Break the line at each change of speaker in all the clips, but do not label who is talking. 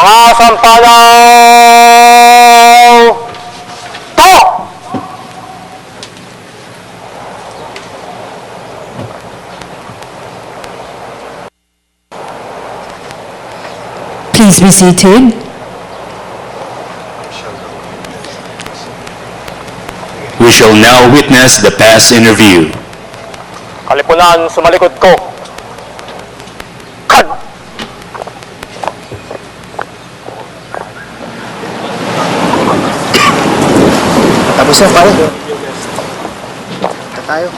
Mga sampalaw! To!
Please be seated.
We shall now witness the past interview.
Kalipunan sumalikod ko. Kad!
Tapos na, pare. Tayo.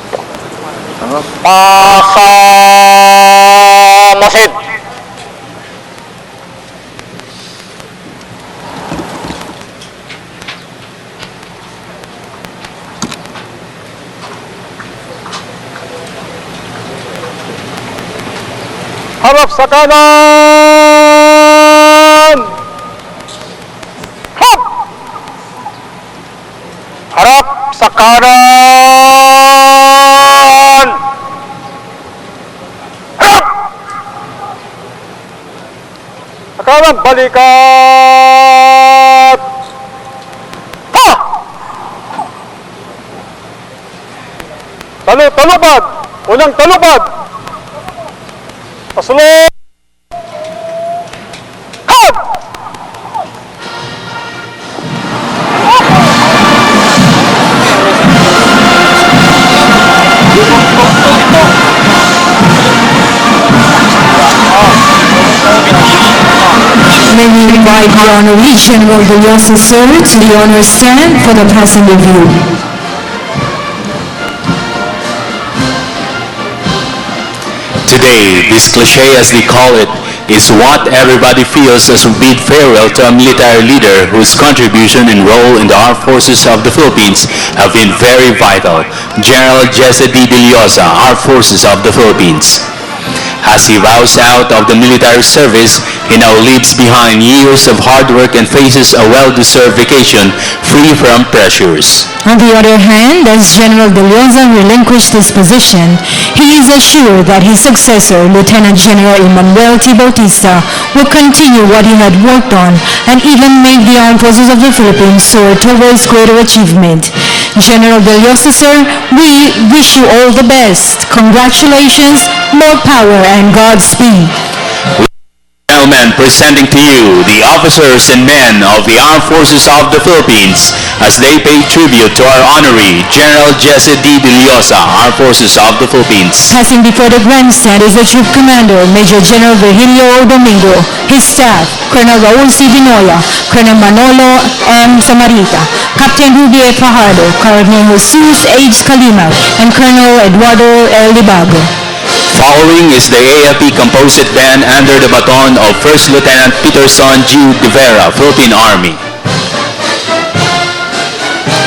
Pasamasid! Harap sa kanan! Hop! Harap sa kanan! Harap! Sa kanan, balikat! Ha! Talupad! Unang talupad! Pasulong! Hop!
May we invite the Honorary General Deliosa Sir to the honor stand for the passing review.
Today, this cliché as they call it, is what everybody feels as we bid farewell to a military leader whose contribution and role in the armed forces of the Philippines have been very vital, General Jesse D. Deliosa, Armed Forces of the Philippines. As he vows out of the military service, he now leaves behind years of hard work and faces a well-deserved vacation free from pressures.
On the other hand, as General Deliosa relinquished his position, he is assured that his successor, Lieutenant General Emmanuel T. Bautista, will continue what he had worked on and even make the armed forces of the Philippines soar towards greater achievement. General Deliosa, sir, we wish you all the best. Congratulations, more power, and Godspeed.
Gentlemen, presenting to you the officers and men of the Armed Forces of the Philippines as they pay tribute to our honoree, General Jesse D. Deliosa, Armed Forces of the Philippines.
Passing before the grandstand is the Troop Commander, Major General Virgilio Domingo, his staff, Colonel Raul C. Vinoya, Colonel Manolo M. Samarita, Captain Ruby F. Fajardo, Colonel Jesus H. Calima, and Colonel Eduardo L. Libago.
Following is the AFP composite band under the baton of First Lieutenant Peterson G. De Vera, Philippine Army.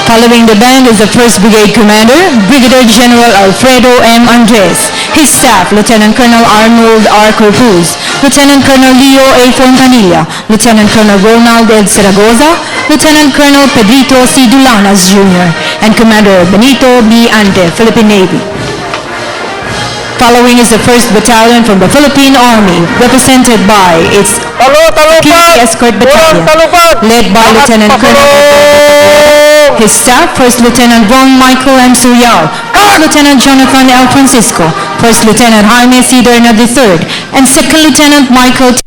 Following the band is the 1st Brigade Commander, Brigadier General Alfredo M. Andres, his staff, Lieutenant Colonel Arnold R. Corpuz, Lieutenant Colonel Leo A. Fontanilla, Lieutenant Colonel Ronald Ed Zaragoza, Lieutenant Colonel Pedrito C. Dulanas Jr., and Commander Benito B. Ante, Philippine Navy. Following is the 1st Battalion from the Philippine Army, represented by its Security Escort Battalion, led by Lieutenant Colonel his staff, 1st Lieutenant Ron Michael M. Surial, 1st Lieutenant Jonathan L. Francisco, 1st Lieutenant Jaime C. Derna III, and 2nd Lieutenant Michael T.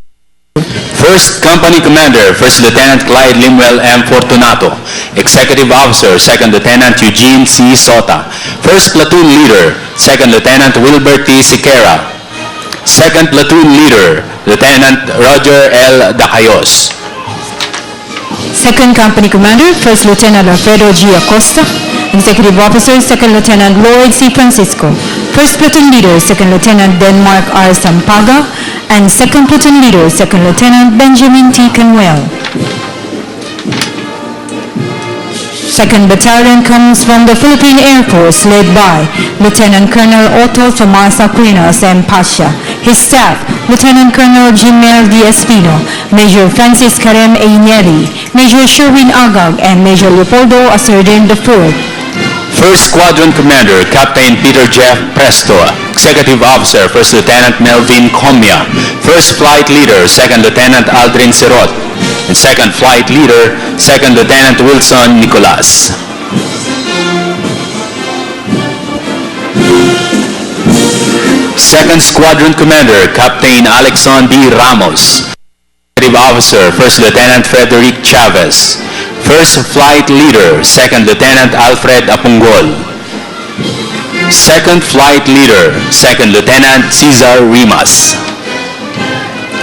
First Company Commander, First Lieutenant Clyde Limuel M. Fortunato. Executive Officer, Second Lieutenant Eugene C. Sota. First Platoon Leader, Second Lieutenant Wilbert T. Siqueira. Second Platoon Leader, Lieutenant Roger L. Dacayos.
Second Company Commander, First Lieutenant Alfredo G. Acosta. Executive Officer, Second Lieutenant Lloyd C. Francisco. First Platoon Leader, Second Lieutenant Denmark R. Sampaga. And Second Platoon Leader, Second Lieutenant Benjamin T. Canwell. Second Battalion comes from the Philippine Air Force, led by Lieutenant Colonel Otto Tomas Aquinas M. Pasha, his staff, Lieutenant Colonel Jimel D. Espino, Major Francis Karem A. Neri, Major Sherwin Agag, and Major Leopoldo Aserdin IV.
First Squadron Commander, Captain Peter Jeff Presto. Executive Officer, First Lieutenant Melvin Comia. First Flight Leader, Second Lieutenant Aldrin Sirot. And Second Flight Leader, Second Lieutenant Wilson Nicolas. Second Squadron Commander, Captain Alexon D. Ramos. Executive Officer, First Lieutenant Frederic Chavez. First Flight Leader, Second Lieutenant Alfred Apungol. Second Flight Leader, Second Lieutenant Cesar Rimas.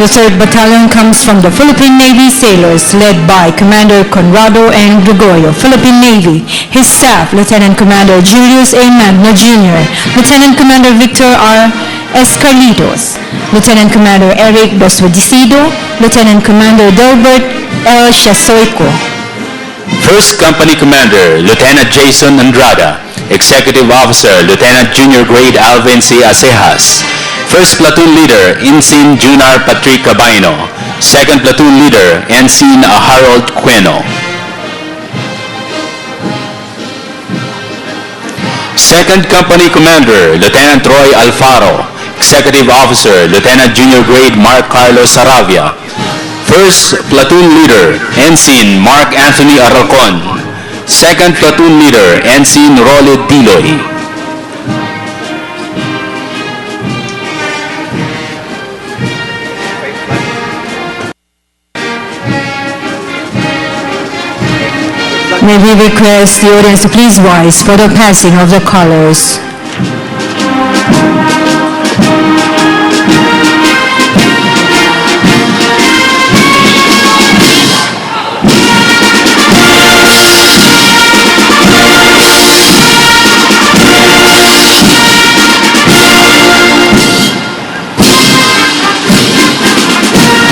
The 3rd Battalion comes from the Philippine Navy sailors led by Commander Conrado N. Gregorio, Philippine Navy. His staff, Lieutenant Commander Julius A. Magno Jr., Lieutenant Commander Victor R. Escarlitos, Lieutenant Commander Eric Doswadicido, Lieutenant Commander Delbert L. Shasoyko.
First Company Commander, Lieutenant Jason Andrada. Executive Officer, Lieutenant Junior Grade Alvin C. Acejas. First Platoon Leader, Ensign Junar Patrick Cabaino. Second Platoon Leader, Ensign Harold Queno. Second Company Commander, Lieutenant Roy Alfaro. Executive Officer, Lieutenant Junior Grade Mark Carlos Saravia. First Platoon Leader, Ensign Mark Anthony Arrocon. Second Platoon Leader, Ensign Rolly Diloy.
May we request the audience to please rise for the passing of the colors.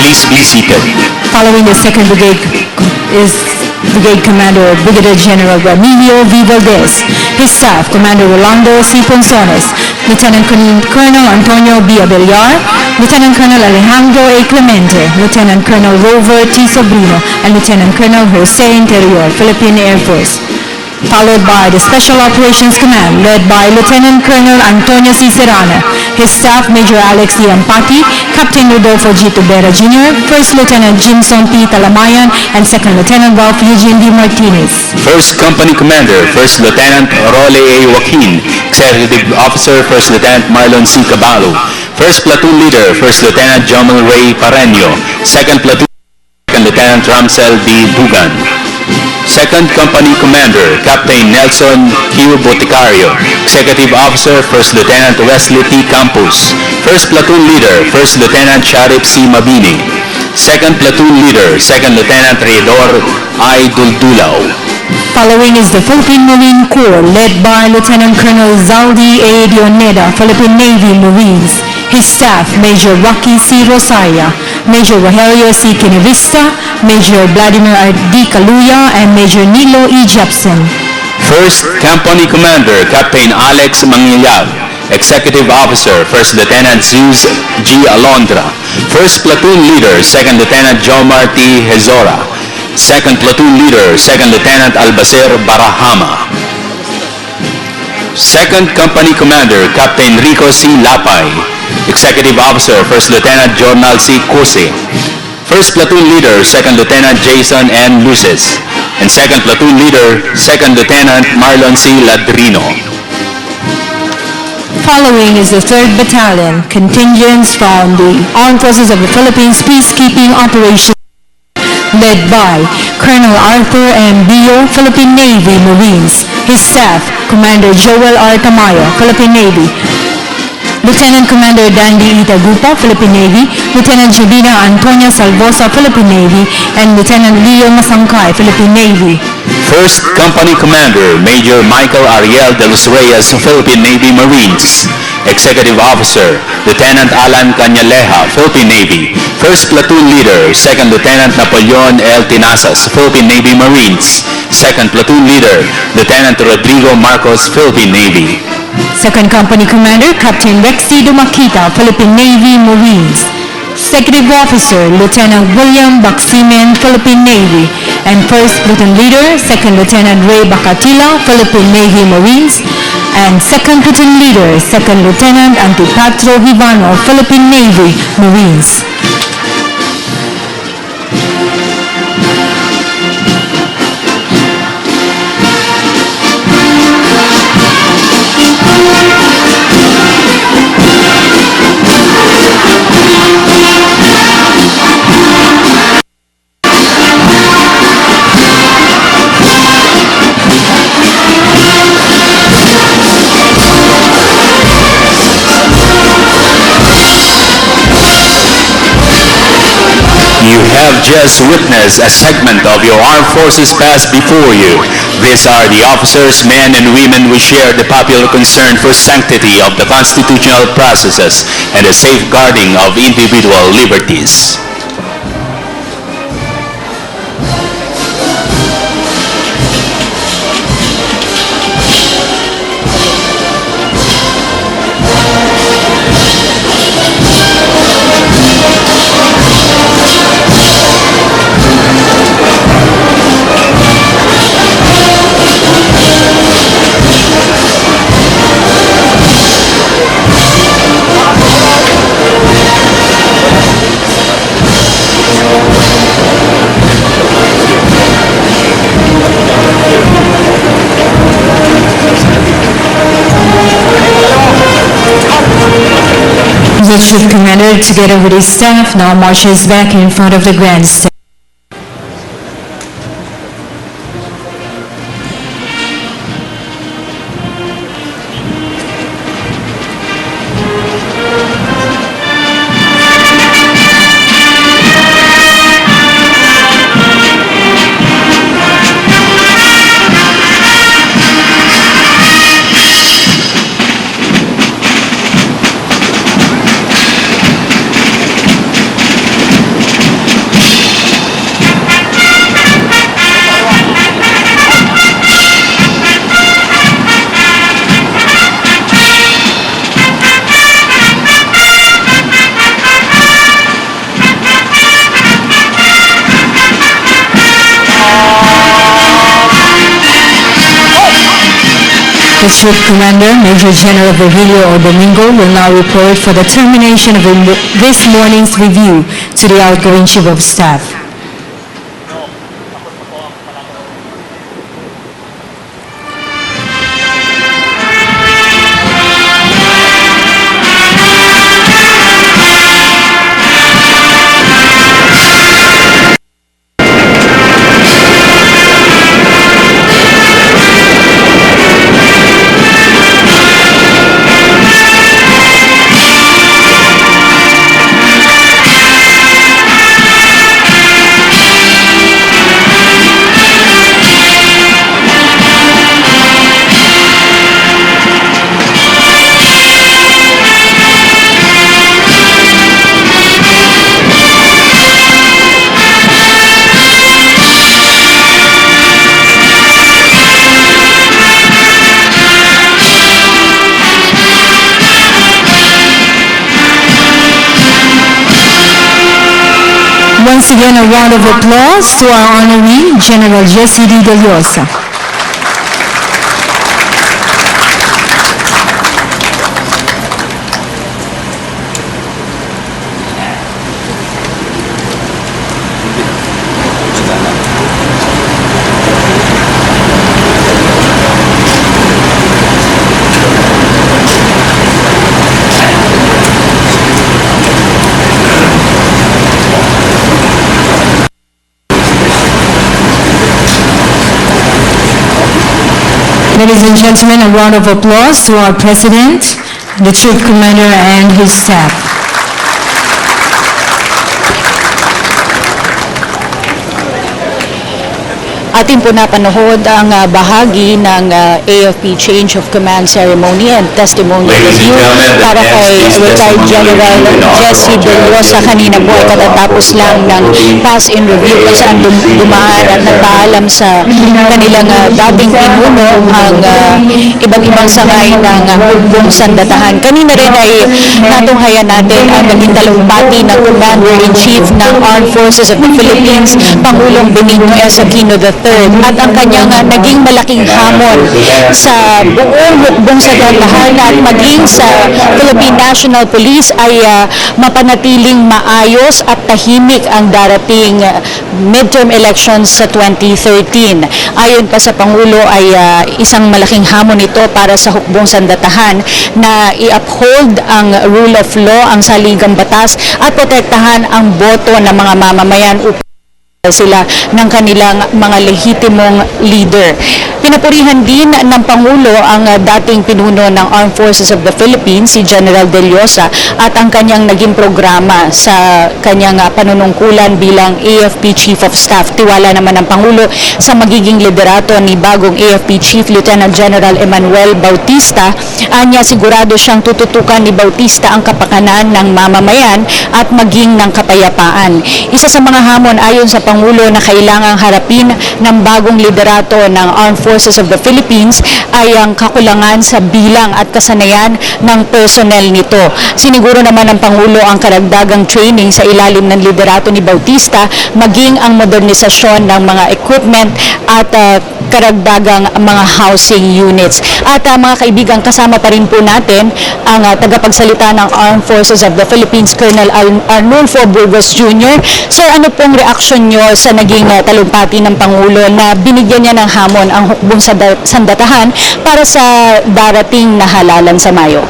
Please be seated.
Following the 2nd Brigade is Brigade Commander Brigadier General Ramilio V. Valdez. His staff, Commander Rolando C. Ponsones, Lieutenant Colonel Antonio B. Abellar, Lieutenant Colonel Alejandro A. Clemente, Lieutenant Colonel Rover T. Sobrino, and Lieutenant Colonel Jose Interior, Philippine Air Force. Followed by the Special Operations Command, led by Lieutenant Colonel Antonio C. Serrano. His staff, Major Alex D. Ampati, Captain Rodolfo G. Tubera Jr., First Lieutenant Jimson P. Talamayan, and Second Lieutenant Ralph Eugene D. Martinez.
First Company Commander, First Lieutenant Role A. Joaquin. Executive Officer, First Lieutenant Marlon C. Caballo. First Platoon Leader, First Lieutenant Jomel Ray Pareño. Second Platoon, Second Lieutenant Ramsel D. Dugan. Second Company Commander, Captain Nelson Q. Boticario. Executive Officer, First Lieutenant Wesley T. Campos. First Platoon Leader, First Lieutenant Sharif C. Mabini. Second Platoon Leader, Second Lieutenant Redor I. Duldulao.
Following is the Philippine Marine Corps, led by Lieutenant Colonel Zaldi A. Dioneda, Philippine Navy Marines. His staff, Major Rocky C. Rosaria, Major Rogelio C. Kinevista, Major Vladimir R. D. Caluya, and Major Nilo E. Jepson.
First Company Commander, Captain Alex Mangilag. Executive Officer, First Lieutenant Zeus G. Alondra. First Platoon Leader, Second Lieutenant Jomar T. Hezora. Second Platoon Leader, Second Lieutenant Albacer Barahama. Second Company Commander, Captain Rico C. Lapay. Executive Officer, First Lieutenant Jornal C. Cose. First Platoon Leader, Second Lieutenant Jason N. Luces. And Second Platoon Leader, Second Lieutenant Marlon C. Ladrino.
Following is the 3rd Battalion, contingents from the Armed Forces of the Philippines Peacekeeping Operation, led by Colonel Arthur M. Bio, Philippine Navy Marines. His staff, Commander Joel R. Tamayo, Philippine Navy. Lieutenant Commander Dandy Itagupa, Philippine Navy, Lieutenant Jubina Antonia Salvosa, Philippine Navy, and Lieutenant Leo Masangkay, Philippine Navy.
First Company Commander, Major Michael Ariel de los Reyes, Philippine Navy Marines. Executive Officer, Lieutenant Alan Canyaleja, Philippine Navy. First Platoon Leader, Second Lieutenant Napoleon L. Tinasas, Philippine Navy Marines. Second Platoon Leader, Lieutenant Rodrigo Marcos, Philippine Navy.
Second Company Commander, Captain Rexy Dumakita, Philippine Navy Marines. Executive Officer Lieutenant William Baksimen, Philippine Navy, and First Platoon Leader Second Lieutenant Ray Bacatila, Philippine Navy Marines, and Second Platoon Leader Second Lieutenant Antipatro Hivano, Philippine Navy Marines.
You have just witnessed a segment of your armed forces pass before you. These are the officers, men and women who share the popular concern for sanctity of the constitutional processes and the safeguarding of individual liberties.
The Troop Commander, together with his staff, now marches back in front of the grandstand. The Troop Commander, Major General Virgilio O. Domingo, will now report for the termination of this morning's review to the outgoing Chief of Staff. Once again, a round of applause to our honoree, General Jesse D. De Llosa. Ladies and gentlemen, a round of applause to our President, the Troop Commander, and his staff.
At
atin po napanood ang bahagi ng AFP Change of Command Ceremony and Testimony
Ladies and
Review
gentlemen,
para
the
kay
next is
Retired
testimony
General
review in honor
Jesse
of
De Rosa. Kanina po ay katatapos lang ng pass-in review kung saan dumaan at nagpaalam sa kanilang dating pinuno ang iba't ibang sangay ng hukbong sandatahan. Kanina rin ay natunghayan natin ang naging talumpati ng Commander-in-Chief ng Armed Forces of the Philippines, Pangulong Benigno S. Aquino III, at ang kanyang naging malaking hamon sa buong hukbong sandatahan at maging sa Philippine National Police ay mapanatiling maayos at tahimik ang darating midterm elections sa 2013. Ayon pa sa Pangulo ay isang malaking hamon ito para sa hukbong sandatahan na i-uphold ang rule of law, ang saligang batas at protektahan ang boto ng mga mamamayan upang sila ng kanilang mga lehitimong leader. Pinapurihan din ng Pangulo ang dating pinuno ng Armed Forces of the Philippines, si General De Rosa, at ang kanyang naging programa sa kanyang panunungkulan bilang AFP Chief of Staff. Tiwala naman ng Pangulo sa magiging liderato ni bagong AFP Chief Lieutenant General Emmanuel Bautista. Anya, sigurado siyang tututukan ni Bautista ang kapakanan ng mamamayan at maging ng kapayapaan. Isa sa mga hamon ayon sa Pangulo na kailangang harapin ng bagong liderato ng Armed Forces of the Philippines ay ang kakulangan sa bilang at kasanayan ng personnel nito. Siniguro naman ng Pangulo ang karagdagang training sa ilalim ng liderato ni Bautista, maging ang modernisasyon ng mga equipment at karagdagang mga housing units. At mga kaibigan, kasama pa rin po natin ang tagapagsalita ng Armed Forces of the Philippines, Colonel Arnulfo Burgos Jr. Sir, ano pong reaksyon nyo sa naging talumpati ng Pangulo na binigyan niya ng hamon ang hukbong sandatahan para sa darating na halalan sa Mayo?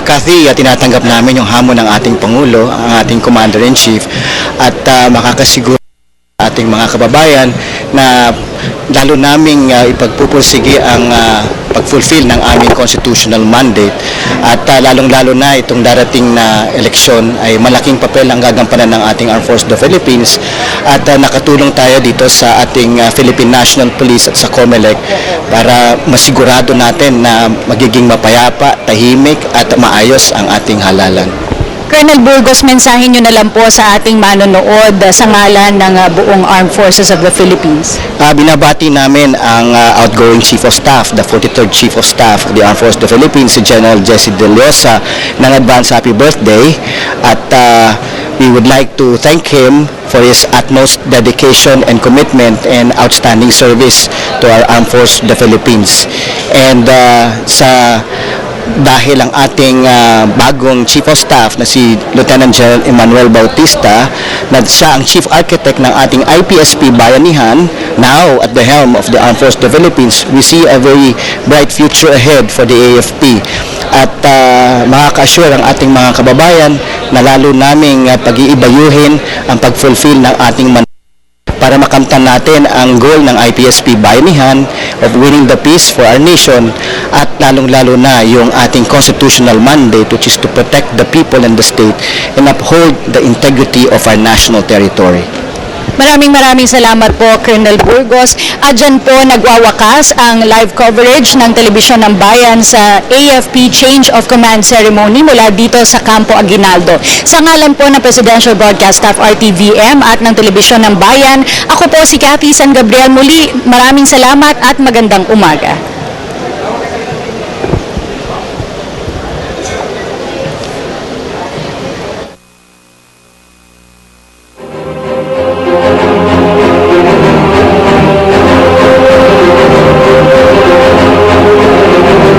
Kathy, tinatanggap namin yung hamon ng ating Pangulo, ang ating Commander-in-Chief, at makakasiguro ating mga kababayan na lalo naming ipagpupursige ang pag-fulfill ng aming constitutional mandate at lalong-lalo na itong darating na eleksyon ay malaking papel ang gagampanan ng ating Armed Forces of the Philippines at nakatulong tayo dito sa ating Philippine National Police at sa COMELEC para masigurado natin na magiging mapayapa, tahimik at maayos ang ating halalan.
Colonel Burgos, mensahe nyo na lang po sa ating manonood sa ngalan ng buong Armed Forces of the Philippines.
Binabati namin ang outgoing Chief of Staff, the 43rd Chief of Staff of the Armed Forces of the Philippines, si General Jesse De Rosa, ng advance happy birthday at we would like to thank him for his utmost dedication and commitment and outstanding service to our Armed Forces of the Philippines. And dahil ang ating bagong Chief of Staff na si Lieutenant General Emmanuel Bautista na siya ang Chief Architect ng ating IPSP Bayanihan, now at the helm of the Armed Forces of the Philippines, we see a very bright future ahead for the AFP. At makaka-assure ang ating mga kababayan na lalo naming pag-iibayuhin ang pag-fulfill ng ating para makamtan natin ang goal ng IPSP Bayanihan of winning the peace for our nation at lalong-lalo na yung ating constitutional mandate, which is to protect the people and the state and uphold the integrity of our national territory.
Maraming salamat po, Colonel Burgos. At dyan po nagwawakas ang live coverage ng Telebisyon ng Bayan sa AFP Change of Command Ceremony mula dito sa Campo Aguinaldo. Sa ngalan po ng Presidential Broadcast Staff RTVM at ng Telebisyon ng Bayan, ako po si Cathy San Gabriel. Muli, maraming salamat at magandang umaga.